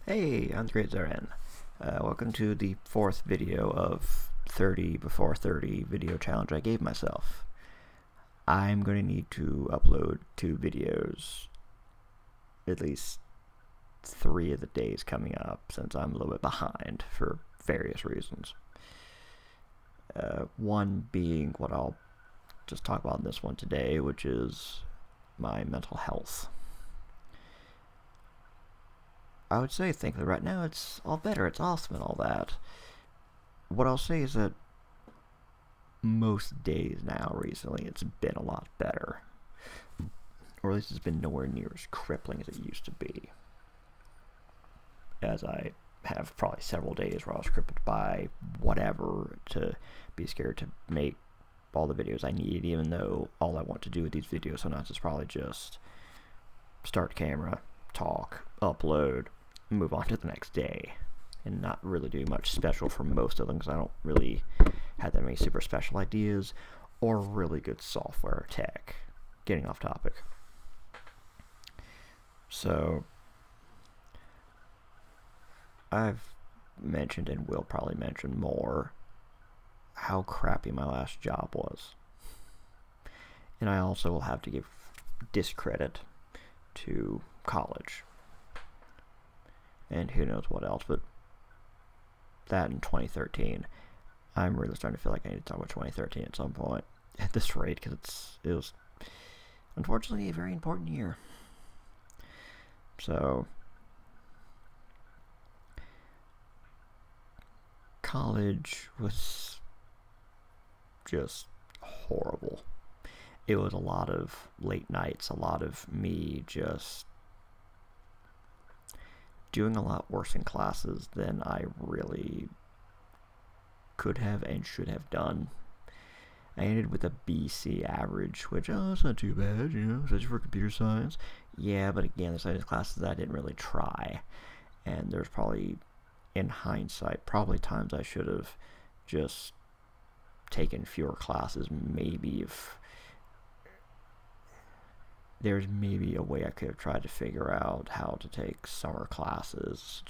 Hey, I'm the Great Zaren. Welcome to the fourth video of 30 before 30 video challenge I gave myself. I'm going to need to upload 2 videos at least 3 of the days coming up since I'm a little bit behind for various reasons. One being what I'll just talk about in this one today, which is my mental health. I would say, thankfully, right now it's all better, it's awesome and all that. What I'll say is that most days now recently it's been a lot better. Or at least it's been nowhere near as crippling as it used to be. As I have probably several days where I was crippled by whatever to be scared to make all the videos I need, even though all I want to do with these videos sometimes is probably just start camera, talk, upload, move on to the next day, and not really do much special for most of them because I don't really have that many super special ideas or really good software or tech. Getting off topic. So, I've mentioned and will probably mention more how crappy my last job was. And I also will have to give discredit to college. And who knows what else, but that in 2013. I'm really starting to feel like I need to talk about 2013 at some point at this rate, because it was unfortunately a very important year. So, college was just horrible. It was a lot of late nights, a lot of me just doing a lot worse in classes than I really could have and should have done. I ended with a BC average, which, it's not too bad, especially for computer science. Yeah, but again, there's those classes that I didn't really try. And there's probably, in hindsight, probably times I should have just taken fewer classes. Maybe if there's maybe a way I could have tried to figure out how to take summer classes.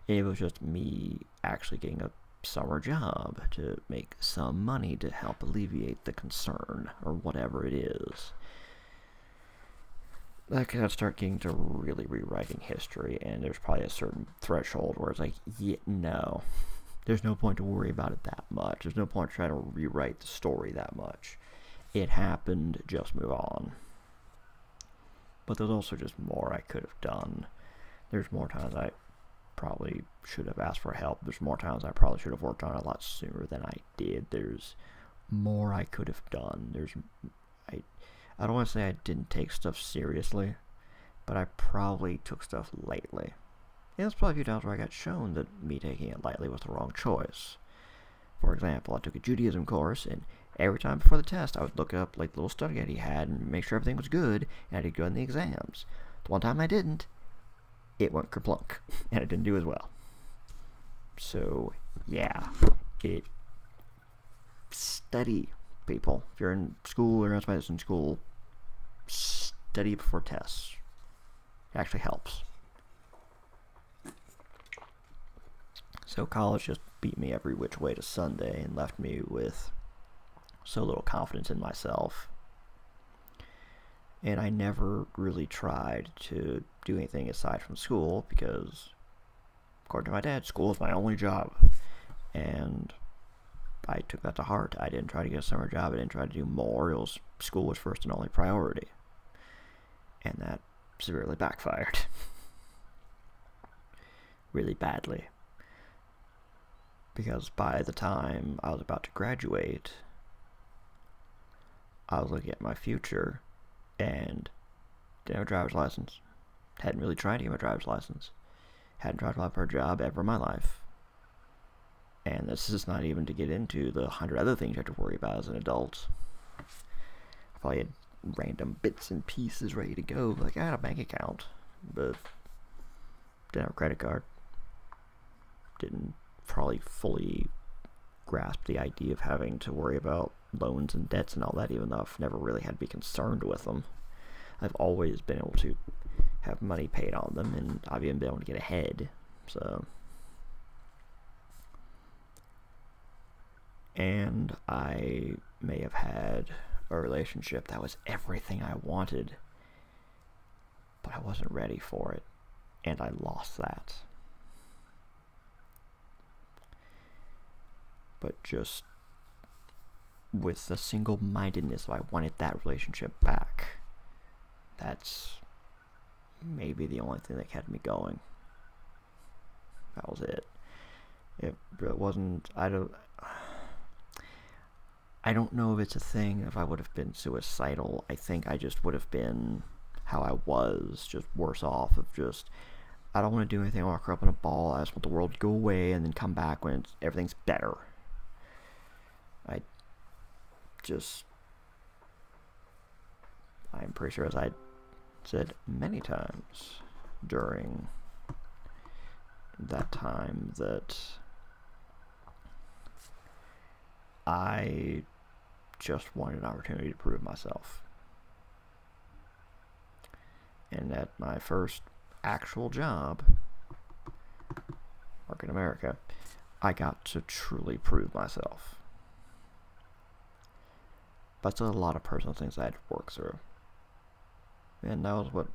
It was just me actually getting a summer job to make some money to help alleviate the concern, or whatever it is. I could start getting to really rewriting history, and there's probably a certain threshold where it's like, yeah, no. There's no point to worry about it that much. There's no point to try to rewrite the story that much. It happened, just move on. But there's also just more I could have done. There's more times I probably should have asked for help. There's more times I probably should have worked on it a lot sooner than I did. There's more I could have done. I don't want to say I didn't take stuff seriously, but I probably took stuff lightly. And there's probably a few times where I got shown that me taking it lightly was the wrong choice. For example, I took a Judaism course, and every time before the test, I would look up like the little study guide he had and make sure everything was good, and I did good in the exams. The one time I didn't, it went kerplunk, and it didn't do as well. So, yeah, study, people. If you're in school or outside in school, study before tests. It actually helps. So college just beat me every which way to Sunday and left me with so little confidence in myself. And I never really tried to do anything aside from school because, according to my dad, school is my only job. And I took that to heart. I didn't try to get a summer job. I didn't try to do more. School was first and only priority. And that severely backfired. Really badly. Because by the time I was about to graduate, I was looking at my future and didn't have a driver's license. Hadn't really tried to get my driver's license. Hadn't tried to apply for a job ever in my life. And this is not even to get into the 100 other things you have to worry about as an adult. I probably had random bits and pieces ready to go. Like, I had a bank account, but didn't have a credit card. Didn't probably fully grasp the idea of having to worry about loans and debts and all that, even though I've never really had to be concerned with them. I've always been able to have money paid on them, and I've even been able to get ahead. So, and I may have had a relationship that was everything I wanted, but I wasn't ready for it, and I lost that. But just with the single-mindedness, I wanted that relationship back. That's maybe the only thing that kept me going. That was it. It wasn't. I don't know if it's a thing. If I would have been suicidal, I think I just would have been how I was, just worse off. Of just, I don't want to do anything. I want to curl up in a ball. I just want the world to go away and then come back when everything's better. I'm pretty sure, as I said many times during that time, that I just wanted an opportunity to prove myself. And at my first actual job, working in America, I got to truly prove myself. But still, a lot of personal things I had to work through. And that was what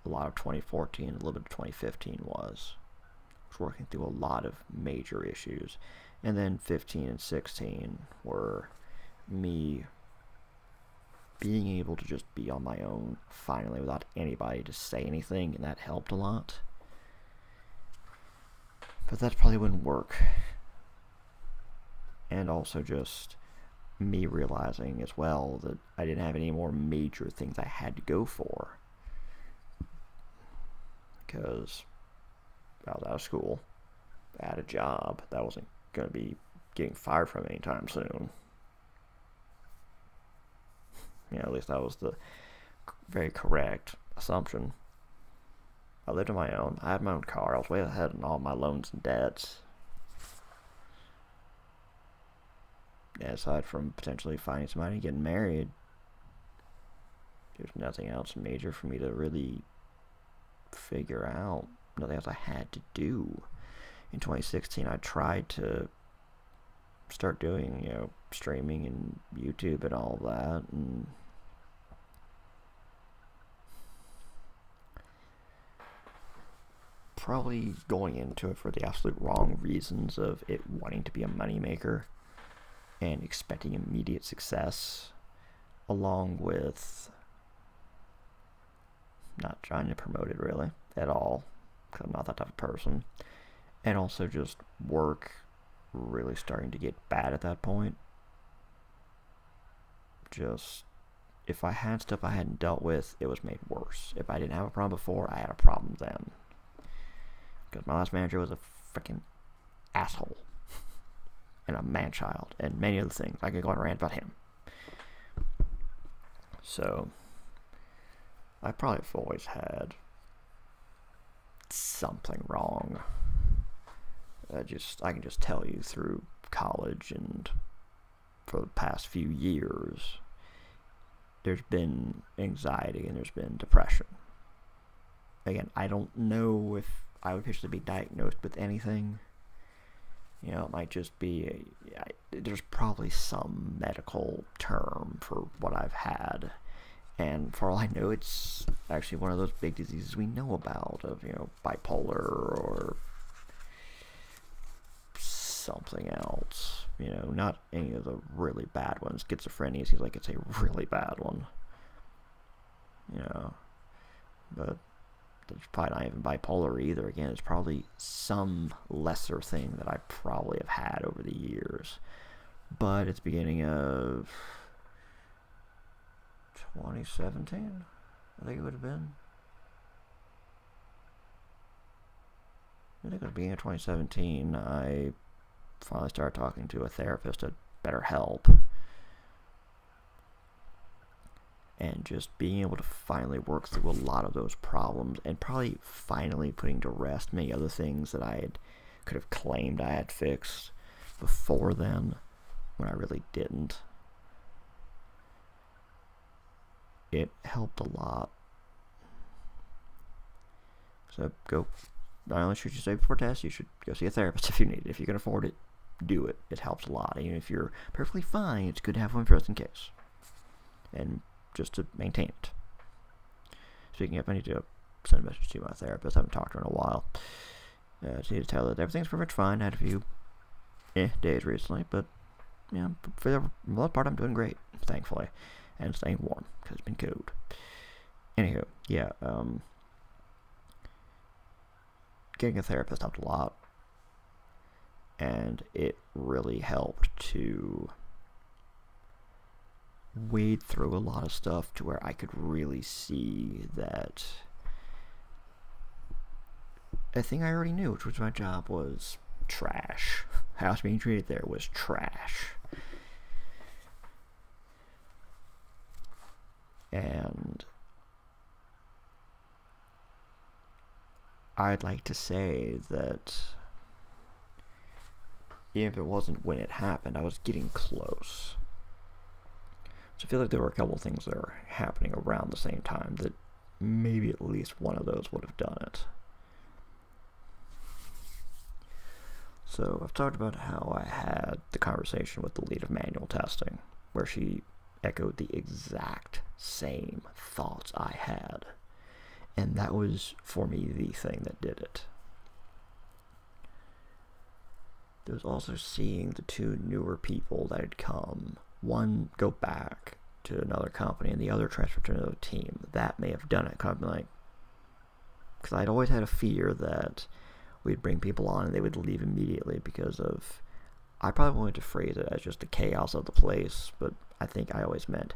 a lot of 2014, a little bit of 2015 was. I was working through a lot of major issues. And then 15 and 16 were me being able to just be on my own, finally, without anybody to say anything, and that helped a lot. But that probably wouldn't work. And also just me realizing as well that I didn't have any more major things I had to go for, because I was out of school, I had a job that wasn't going to be getting fired from anytime soon. At least that was the very correct assumption. I lived on my own. I had my own car. I was way ahead in all my loans and debts. Aside from potentially finding somebody and getting married, there's nothing else major for me to really figure out. Nothing else I had to do. In 2016, I tried to start doing, streaming and YouTube and all that, and probably going into it for the absolute wrong reasons of it wanting to be a moneymaker and expecting immediate success, along with not trying to promote it really at all, because I'm not that type of person, and also just work really starting to get bad at that point. Just, if I had stuff I hadn't dealt with, it was made worse. If I didn't have a problem before, I had a problem then. Because my last manager was a freaking asshole. And a man-child, and many other things. I could go on a rant about him. So, I probably have always had something wrong. I can just tell you through college and for the past few years, there's been anxiety and there's been depression. Again, I don't know if I would officially be diagnosed with anything. It might just be there's probably some medical term for what I've had. And for all I know, it's actually one of those big diseases we know about, of, bipolar or something else. Not any of the really bad ones. Schizophrenia seems like it's a really bad one. But there's probably not even bipolar either. Again, it's probably some lesser thing that I probably have had over the years. But it's beginning of 2017, I think it would have been. I think it was beginning of 2017, I finally started talking to a therapist at BetterHelp. And just being able to finally work through a lot of those problems, and probably finally putting to rest many other things that I could have claimed I had fixed before then, when I really didn't. It helped a lot. So go, not only should you stay before tests, you should go see a therapist if you need it. If you can afford it, do it. It helps a lot. Even if you're perfectly fine, it's good to have one just in case. And just to maintain it. Speaking of, I need to send a message to my therapist. I haven't talked to her in a while. I just need to tell her that everything's pretty much fine. I had a few days recently, but yeah, for the most part, I'm doing great, thankfully. And staying warm, because it's been cold. Anywho, yeah, getting a therapist helped a lot. And it really helped to wade through a lot of stuff to where I could really see that a thing I already knew, which was my job, was trash. How I was being treated there was trash. And I'd like to say that even if it wasn't when it happened, I was getting close. So I feel like there were a couple things that are happening around the same time that maybe at least one of those would have done it. So I've talked about how I had the conversation with the lead of manual testing, where she echoed the exact same thoughts I had. And that was, for me, the thing that did it. There was also seeing the two newer people that had come. One go back to another company and the other transfer to another team. That may have done it. Because I'd always had a fear that we'd bring people on and they would leave immediately because of... I probably wanted to phrase it as just the chaos of the place, but I think I always meant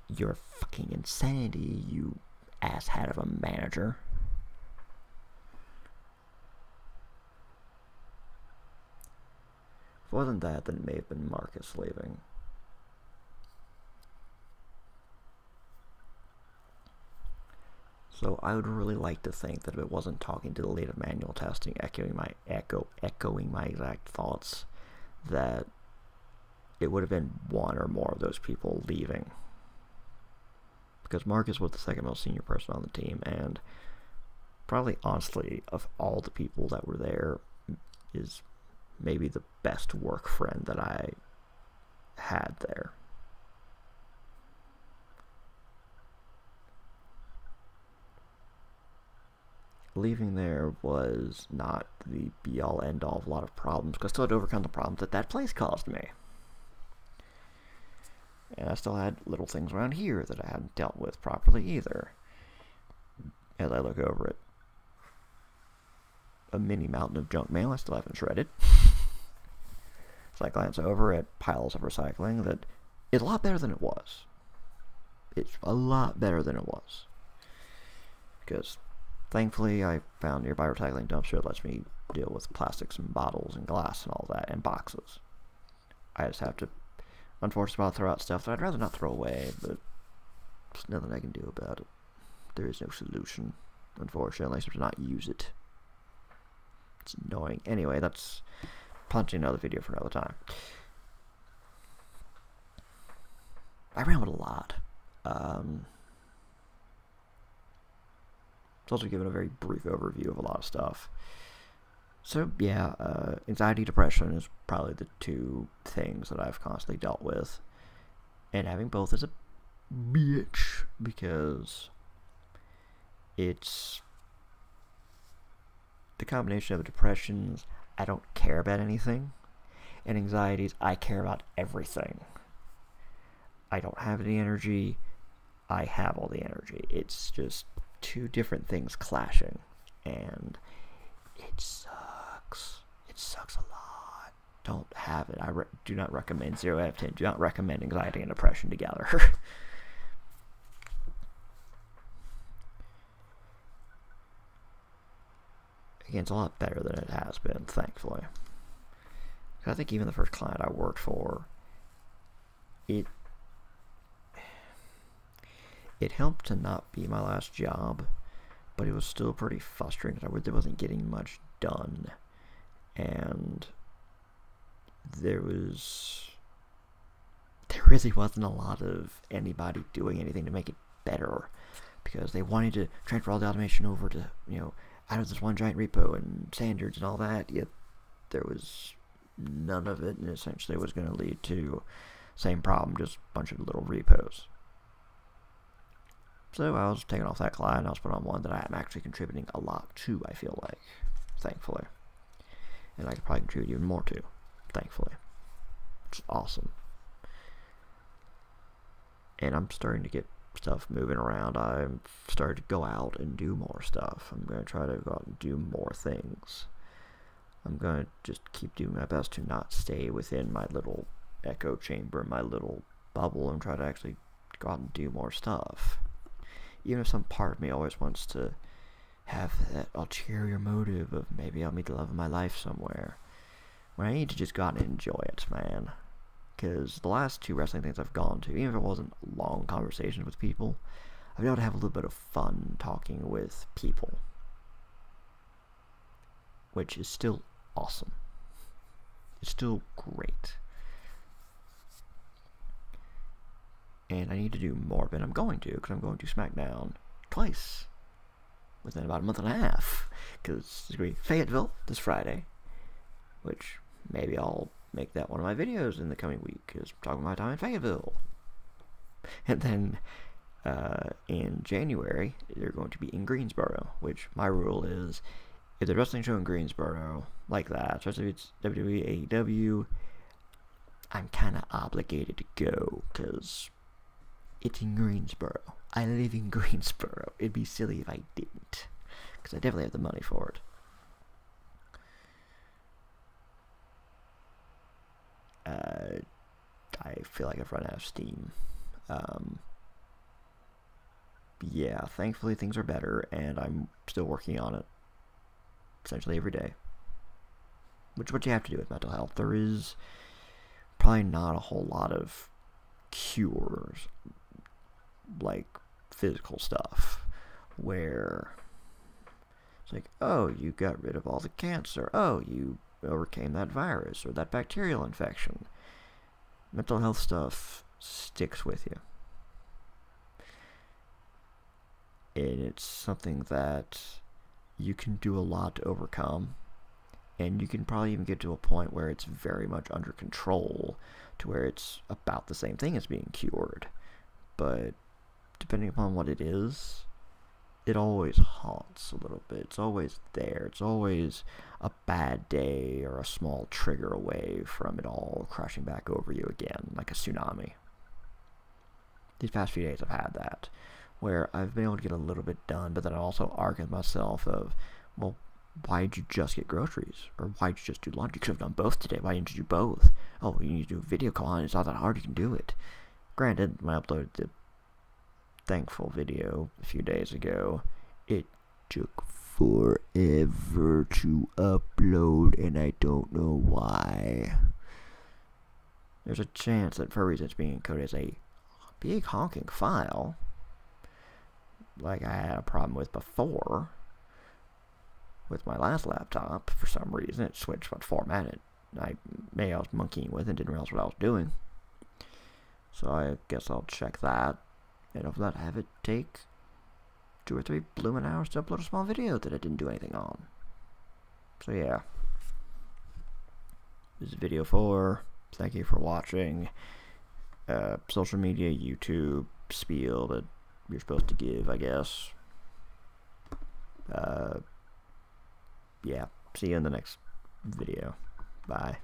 your fucking insanity, you asshat of a manager. If it wasn't that, then it may have been Marcus leaving. So I would really like to think that if it wasn't talking to the lead of manual testing, echoing my exact thoughts, that it would have been one or more of those people leaving. Because Marcus was the second most senior person on the team, and probably, honestly, of all the people that were there, is maybe the best work friend that I had there. Leaving there was not the be-all, end-all of a lot of problems, because I still had to overcome the problems that place caused me. And I still had little things around here that I hadn't dealt with properly either. As I look over it, a mini mountain of junk mail I still haven't shredded. So I glance over at piles of recycling that is a lot better than it was. It's a lot better than it was. Because thankfully I found a nearby recycling dumpster that lets me deal with plastics and bottles and glass and all that, and boxes. I just have to, unfortunately, throw out stuff that I'd rather not throw away, but there's nothing I can do about it. There is no solution, unfortunately, except to not use it. It's annoying. Anyway, that's punching another video for another time. I rambled a lot. It's also given a very brief overview of a lot of stuff. So, yeah, anxiety, depression is probably the two things that I've constantly dealt with. And having both is a bitch, because it's the combination of depressions, I don't care about anything, and anxieties, I care about everything. I don't have any energy, I have all the energy. It's just two different things clashing, and it sucks. It sucks a lot. Don't have it. I do not recommend 0 out of 10. Do not recommend anxiety and depression together. Again, it's a lot better than it has been, thankfully. I think even the first client I worked for, it helped to not be my last job, but it was still pretty frustrating because I really wasn't getting much done, and there really wasn't a lot of anybody doing anything to make it better. because they wanted to transfer all the automation over to, out of this one giant repo and standards and all that, yet there was none of it, and essentially was going to lead to same problem, just a bunch of little repos. So I was taken off that client, I was put on one that I am actually contributing a lot to, I feel like, thankfully. And I could probably contribute even more to, thankfully. Which is awesome. And I'm starting to get stuff moving around. I'm starting to go out and do more stuff. I'm going to try to go out and do more things. I'm going to just keep doing my best to not stay within my little echo chamber, my little bubble, and try to actually go out and do more stuff. Even if some part of me always wants to have that ulterior motive of maybe I'll meet the love of my life somewhere, when I need to just go out and enjoy it, man. Because the last 2 wrestling things I've gone to, even if it wasn't long conversations with people, I've been able to have a little bit of fun talking with people, which is still awesome. It's still great. And I need to do more, but I'm going to, because I'm going to SmackDown twice within about a month and a half, because it's going to be Fayetteville this Friday, which maybe I'll make that one of my videos in the coming week, is talking about my time in Fayetteville. And then in January, they're going to be in Greensboro, which my rule is, if there's a wrestling show in Greensboro like that, especially if it's WWE, AEW, I'm kind of obligated to go, because it's in Greensboro. I live in Greensboro. It'd be silly if I didn't, because I definitely have the money for it. I feel like I've run out of steam. Yeah, thankfully things are better, and I'm still working on it essentially every day, which is what you have to do with mental health. There is probably not a whole lot of cures, like physical stuff, where it's like, oh, you got rid of all the cancer, oh, you overcame that virus or that bacterial infection. Mental health stuff sticks with you, and it's something that you can do a lot to overcome, and you can probably even get to a point where it's very much under control, to where it's about the same thing as being cured. But depending upon what it is, it always haunts a little bit. It's always there. It's always a bad day or a small trigger away from it all crashing back over you again, like a tsunami. These past few days I've had that, where I've been able to get a little bit done, but then I also argue with myself of, well, why did you just get groceries? Or why did you just do laundry? You could have done both today. Why didn't you do both? Oh, you need to do a video call, and it's not that hard. You can do it. Granted, when I uploaded the thankful video a few days ago, it took forever to upload, and I don't know why. There's a chance that for a reason it's being encoded as a big honking file, like I had a problem with before with my last laptop. For some reason it switched what format it I was monkeying with and didn't realize what I was doing. So I guess I'll check that, and over that have it take 2 or 3 blooming hours to upload a small video that I didn't do anything on. So yeah, this is video 4. Thank you for watching. Social media, YouTube spiel that you're supposed to give, I guess. Yeah, see you in the next video. Bye.